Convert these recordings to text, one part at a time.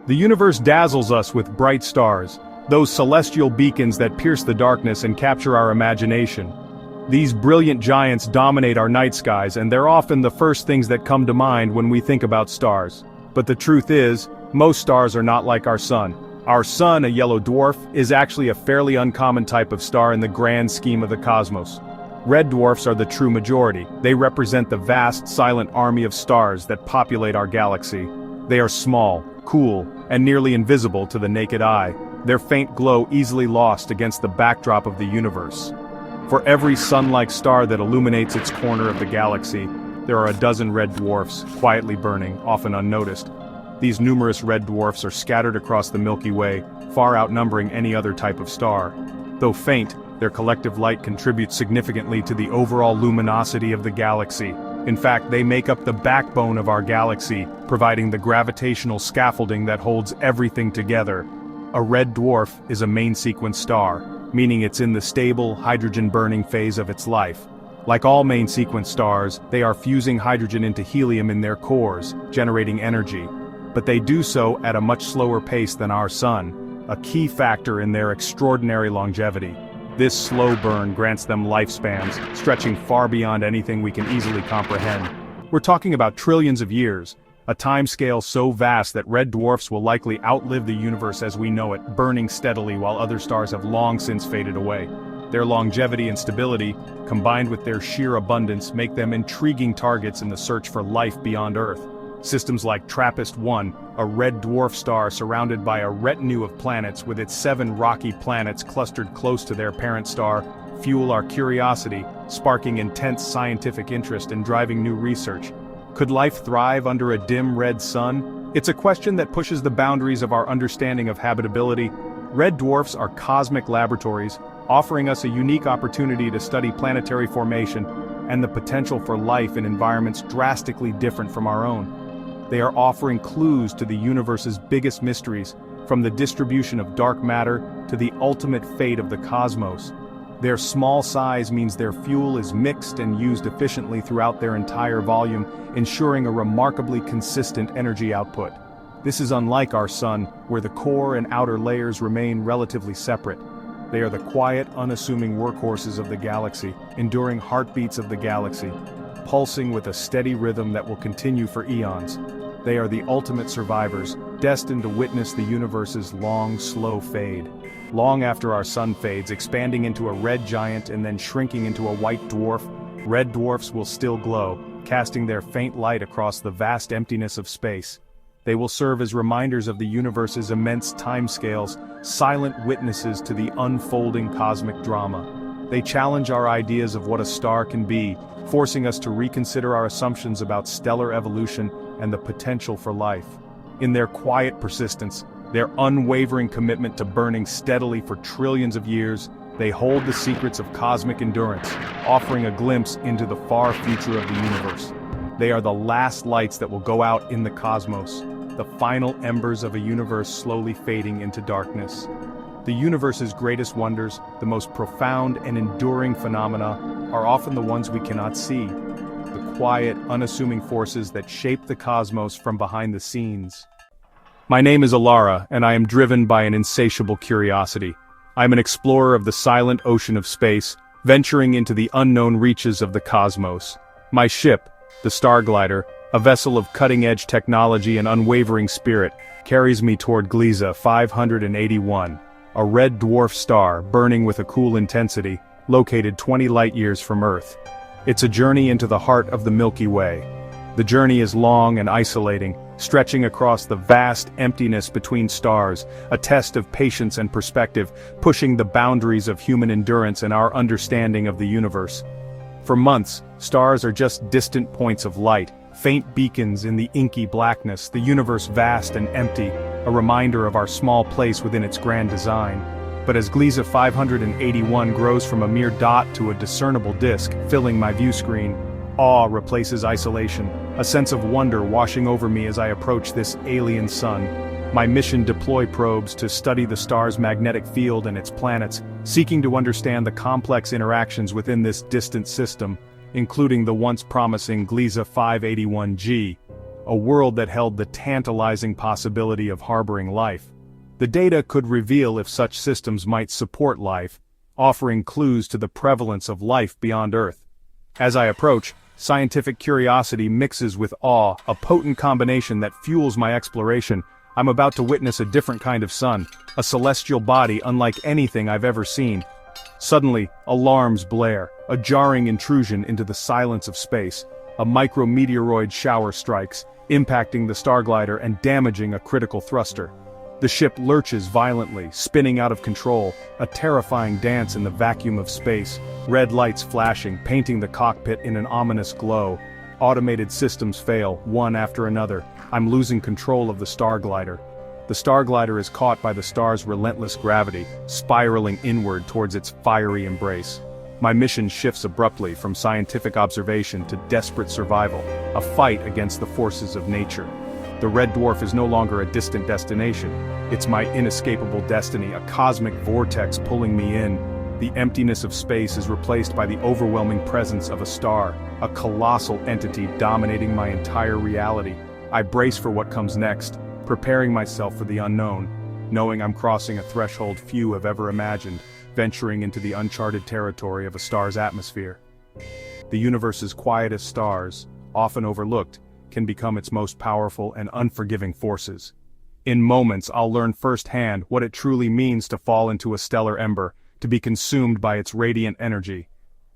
The universe dazzles us with bright stars, those celestial beacons that pierce the darkness and capture our imagination. These brilliant giants dominate our night skies, and they're often the first things that come to mind when we think about stars. But the truth is, most stars are not like our sun. Our sun, a yellow dwarf, is actually a fairly uncommon type of star in the grand scheme of the cosmos. Red dwarfs are the true majority. They represent the vast, silent army of stars that populate our galaxy. They are small, cool, and nearly invisible to the naked eye, their faint glow easily lost against the backdrop of the universe. For every sun-like star that illuminates its corner of the galaxy, there are a dozen red dwarfs, quietly burning, often unnoticed. These numerous red dwarfs are scattered across the Milky Way, far outnumbering any other type of star. Though faint, their collective light contributes significantly to the overall luminosity of the galaxy. In fact, they make up the backbone of our galaxy, providing the gravitational scaffolding that holds everything together. A red dwarf is a main sequence star, meaning it's in the stable, hydrogen-burning phase of its life. Like all main sequence stars, they are fusing hydrogen into helium in their cores, generating energy. But they do so at a much slower pace than our sun, a key factor in their extraordinary longevity. This slow burn grants them lifespans, stretching far beyond anything we can easily comprehend. We're talking about trillions of years, a timescale so vast that red dwarfs will likely outlive the universe as we know it, burning steadily while other stars have long since faded away. Their longevity and stability, combined with their sheer abundance, make them intriguing targets in the search for life beyond Earth. Systems like TRAPPIST-1, a red dwarf star surrounded by a retinue of planets with its 7 rocky planets clustered close to their parent star, fuel our curiosity, sparking intense scientific interest and driving new research. Could life thrive under a dim red sun? It's a question that pushes the boundaries of our understanding of habitability. Red dwarfs are cosmic laboratories, offering us a unique opportunity to study planetary formation and the potential for life in environments drastically different from our own. They are offering clues to the universe's biggest mysteries, from the distribution of dark matter to the ultimate fate of the cosmos. Their small size means their fuel is mixed and used efficiently throughout their entire volume, ensuring a remarkably consistent energy output. This is unlike our sun, where the core and outer layers remain relatively separate. They are the quiet, unassuming workhorses of the galaxy, enduring heartbeats of the galaxy, pulsing with a steady rhythm that will continue for eons. They are the ultimate survivors, destined to witness the universe's long, slow fade. Long after our sun fades, expanding into a red giant and then shrinking into a white dwarf, red dwarfs will still glow, casting their faint light across the vast emptiness of space. They will serve as reminders of the universe's immense timescales, silent witnesses to the unfolding cosmic drama. They challenge our ideas of what a star can be, forcing us to reconsider our assumptions about stellar evolution and the potential for life. In their quiet persistence, their unwavering commitment to burning steadily for trillions of years, they hold the secrets of cosmic endurance, offering a glimpse into the far future of the universe. They are the last lights that will go out in the cosmos, the final embers of a universe slowly fading into darkness. The universe's greatest wonders, the most profound and enduring phenomena, are often the ones we cannot see. The quiet, unassuming forces that shape the cosmos from behind the scenes. My name is Alara, and I am driven by an insatiable curiosity. I am an explorer of the silent ocean of space, venturing into the unknown reaches of the cosmos. My ship, the Starglider, a vessel of cutting-edge technology and unwavering spirit, carries me toward Gliese 581, a red dwarf star burning with a cool intensity, located 20 light-years from Earth. It's a journey into the heart of the Milky Way. The journey is long and isolating, stretching across the vast emptiness between stars, a test of patience and perspective, pushing the boundaries of human endurance and our understanding of the universe. For months, stars are just distant points of light, faint beacons in the inky blackness, the universe vast and empty, a reminder of our small place within its grand design. But as Gliese 581 grows from a mere dot to a discernible disk, filling my view screen, awe replaces isolation, a sense of wonder washing over me as I approach this alien sun. My mission: deploy probes to study the star's magnetic field and its planets, seeking to understand the complex interactions within this distant system, including the once promising Gliese 581g. a world that held the tantalizing possibility of harboring life. The data could reveal if such systems might support life, offering clues to the prevalence of life beyond Earth. As I approach, scientific curiosity mixes with awe, a potent combination that fuels my exploration. I'm about to witness a different kind of sun, a celestial body unlike anything I've ever seen. Suddenly, alarms blare, a jarring intrusion into the silence of space. A micrometeoroid shower strikes, impacting the starglider and damaging a critical thruster. The ship lurches violently, spinning out of control, a terrifying dance in the vacuum of space, red lights flashing, painting the cockpit in an ominous glow. Automated systems fail, one after another. I'm losing control of the starglider. The starglider is caught by the star's relentless gravity, spiraling inward towards its fiery embrace. My mission shifts abruptly from scientific observation to desperate survival, a fight against the forces of nature. The red dwarf is no longer a distant destination. It's my inescapable destiny, a cosmic vortex pulling me in. The emptiness of space is replaced by the overwhelming presence of a star, a colossal entity dominating my entire reality. I brace for what comes next, preparing myself for the unknown, knowing I'm crossing a threshold few have ever imagined, venturing into the uncharted territory of a star's atmosphere. The universe's quietest stars, often overlooked, can become its most powerful and unforgiving forces. In moments, I'll learn firsthand what it truly means to fall into a stellar ember, to be consumed by its radiant energy.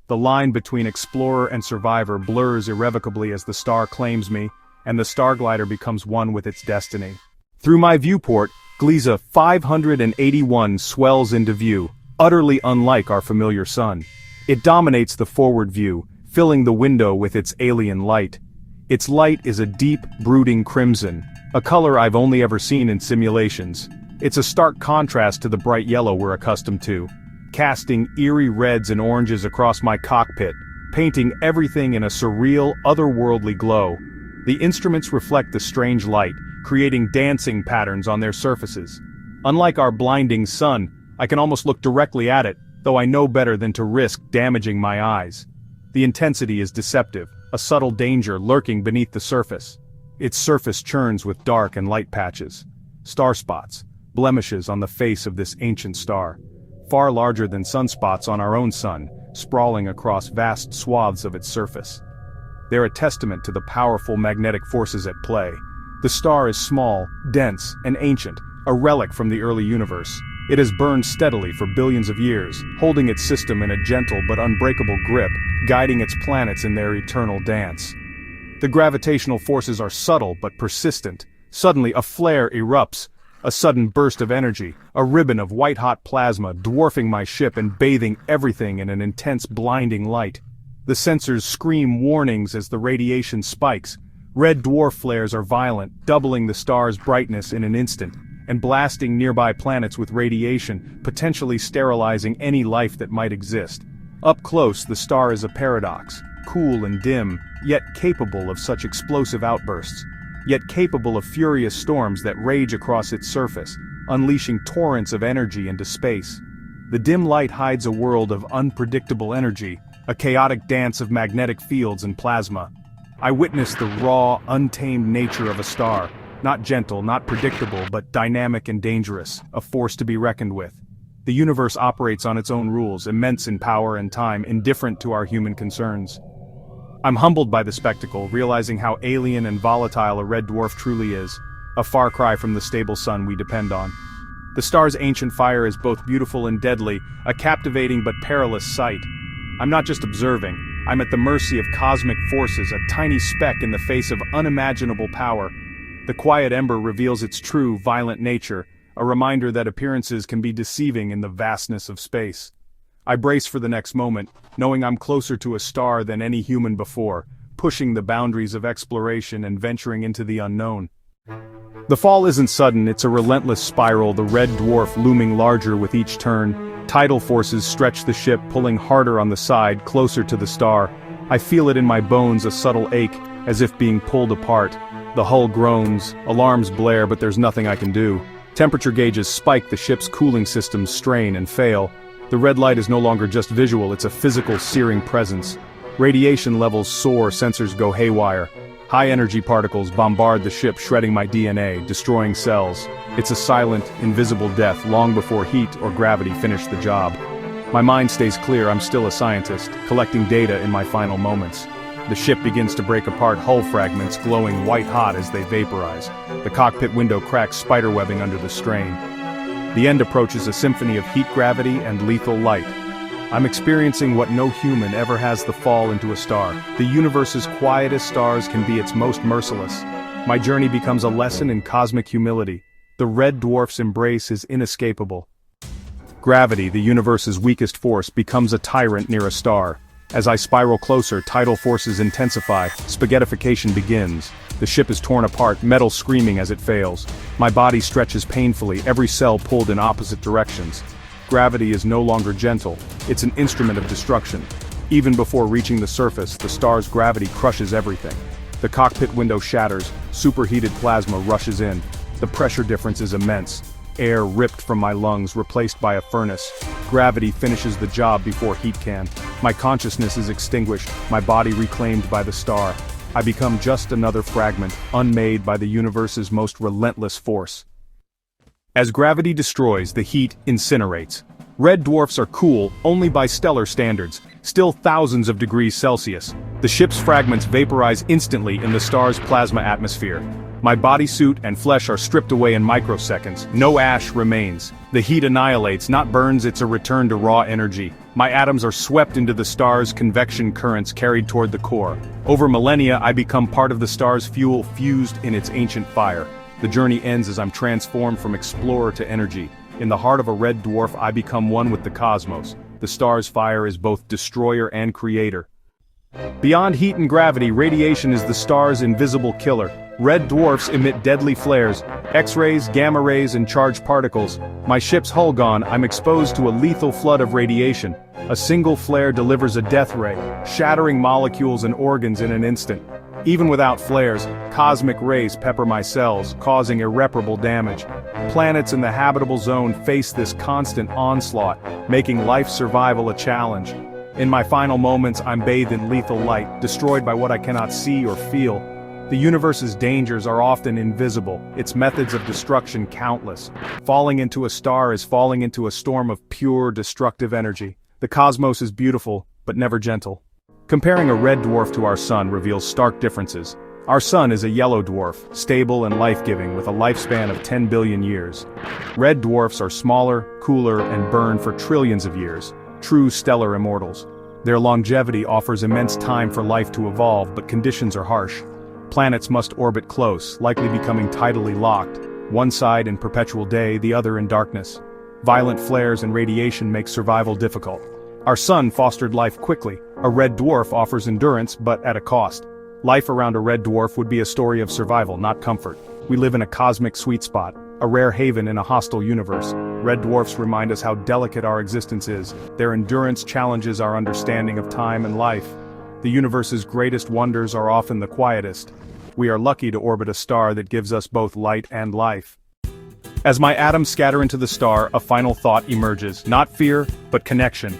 The line between explorer and survivor blurs irrevocably as the star claims me, and the starglider becomes one with its destiny. Through my viewport, Gliese 581 swells into view, utterly unlike our familiar sun. It dominates the forward view, filling the window with its alien light. Its light is a deep, brooding crimson, a color I've only ever seen in simulations. It's a stark contrast to the bright yellow we're accustomed to, casting eerie reds and oranges across my cockpit, painting everything in a surreal, otherworldly glow. The instruments reflect the strange light, creating dancing patterns on their surfaces. Unlike our blinding sun, I can almost look directly at it, though I know better than to risk damaging my eyes. The intensity is deceptive, a subtle danger lurking beneath the surface. Its surface churns with dark and light patches, star spots, blemishes on the face of this ancient star, far larger than sunspots on our own sun, sprawling across vast swaths of its surface. They're a testament to the powerful magnetic forces at play. The star is small, dense, and ancient, a relic from the early universe. It has burned steadily for billions of years, holding its system in a gentle but unbreakable grip, guiding its planets in their eternal dance. The gravitational forces are subtle but persistent. Suddenly a flare erupts, a sudden burst of energy, a ribbon of white-hot plasma dwarfing my ship and bathing everything in an intense blinding light. The sensors scream warnings as the radiation spikes. Red dwarf flares are violent, doubling the star's brightness in an instant, and blasting nearby planets with radiation, potentially sterilizing any life that might exist. Up close, the star is a paradox, cool and dim, yet capable of such explosive outbursts, yet capable of furious storms that rage across its surface, unleashing torrents of energy into space. The dim light hides a world of unpredictable energy, a chaotic dance of magnetic fields and plasma. I witnessed the raw, untamed nature of a star, not gentle, not predictable, but dynamic and dangerous, a force to be reckoned with. The universe operates on its own rules, immense in power and time, indifferent to our human concerns. I'm humbled by the spectacle, realizing how alien and volatile a red dwarf truly is, a far cry from the stable sun we depend on. The star's ancient fire is both beautiful and deadly, a captivating but perilous sight. I'm not just observing, I'm at the mercy of cosmic forces, a tiny speck in the face of unimaginable power. The quiet ember reveals its true, violent nature, a reminder that appearances can be deceiving in the vastness of space. I brace for the next moment, knowing I'm closer to a star than any human before, pushing the boundaries of exploration and venturing into the unknown. The fall isn't sudden, it's a relentless spiral, the red dwarf looming larger with each turn. Tidal forces stretch the ship, pulling harder on the side, closer to the star. I feel it in my bones, a subtle ache, as if being pulled apart. The hull groans, alarms blare, but there's nothing I can do. Temperature gauges spike, the ship's cooling systems strain and fail. The red light is no longer just visual, it's a physical, searing presence. Radiation levels soar, sensors go haywire. High-energy particles bombard the ship, shredding my DNA, destroying cells. It's a silent, invisible death long before heat or gravity finish the job. My mind stays clear. I'm still a scientist, collecting data in my final moments. The ship begins to break apart, hull fragments glowing white-hot as they vaporize. The cockpit window cracks, spiderwebbing under the strain. The end approaches, a symphony of heat, gravity, and lethal light. I'm experiencing what no human ever has: the fall into a star. The universe's quietest stars can be its most merciless. My journey becomes a lesson in cosmic humility. The red dwarf's embrace is inescapable. Gravity, the universe's weakest force, becomes a tyrant near a star. As I spiral closer, tidal forces intensify, spaghettification begins. The ship is torn apart, metal screaming as it fails. My body stretches painfully, every cell pulled in opposite directions. Gravity is no longer gentle, it's an instrument of destruction. Even before reaching the surface, the star's gravity crushes everything. The cockpit window shatters, superheated plasma rushes in. The pressure difference is immense. Air ripped from my lungs, replaced by a furnace. Gravity finishes the job before heat can. My consciousness is extinguished, my body reclaimed by the star. I become just another fragment, unmade by the universe's most relentless force. As gravity destroys, the heat incinerates. Red dwarfs are cool only by stellar standards, still thousands of degrees Celsius. The ship's fragments vaporize instantly in the star's plasma atmosphere. My bodysuit and flesh are stripped away in microseconds. No ash remains. The heat annihilates, not burns, it's a return to raw energy. My atoms are swept into the star's convection currents, carried toward the core. Over millennia, I become part of the star's fuel, fused in its ancient fire. The journey ends as I'm transformed from explorer to energy. In the heart of a red dwarf, I become one with the cosmos. The star's fire is both destroyer and creator. Beyond heat and gravity, radiation is the star's invisible killer. Red dwarfs emit deadly flares, X-rays, gamma rays, and charged particles. My ship's hull gone, I'm exposed to a lethal flood of radiation. A single flare delivers a death ray, shattering molecules and organs in an instant. Even without flares, cosmic rays pepper my cells, causing irreparable damage. Planets in the habitable zone face this constant onslaught, making life's survival a challenge. In my final moments, I'm bathed in lethal light, destroyed by what I cannot see or feel. The universe's dangers are often invisible, its methods of destruction countless. Falling into a star is falling into a storm of pure, destructive energy. The cosmos is beautiful, but never gentle. Comparing a red dwarf to our sun reveals stark differences. Our sun is a yellow dwarf, stable and life-giving, with a lifespan of 10 billion years. Red dwarfs are smaller, cooler, and burn for trillions of years, true stellar immortals. Their longevity offers immense time for life to evolve, but conditions are harsh. Planets must orbit close, likely becoming tidally locked, one side in perpetual day, the other in darkness. Violent flares and radiation make survival difficult. Our sun fostered life quickly. A red dwarf offers endurance, but at a cost. Life around a red dwarf would be a story of survival, not comfort. We live in a cosmic sweet spot, a rare haven in a hostile universe. Red dwarfs remind us how delicate our existence is. Their endurance challenges our understanding of time and life. The universe's greatest wonders are often the quietest. We are lucky to orbit a star that gives us both light and life. As my atoms scatter into the star, a final thought emerges, not fear, but connection.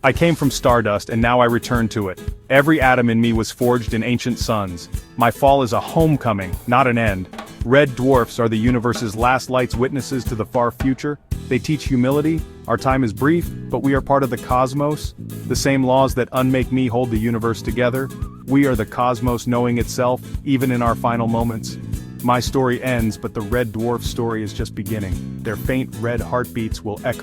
I came from stardust and now I return to it. Every atom in me was forged in ancient suns. My fall is a homecoming, not an end. Red dwarfs are the universe's last light's witnesses to the far future. They teach humility. Our time is brief, but we are part of the cosmos. The same laws that unmake me hold the universe together. We are the cosmos knowing itself, even in our final moments. My story ends, but the red dwarf story is just beginning. Their faint red heartbeats will echo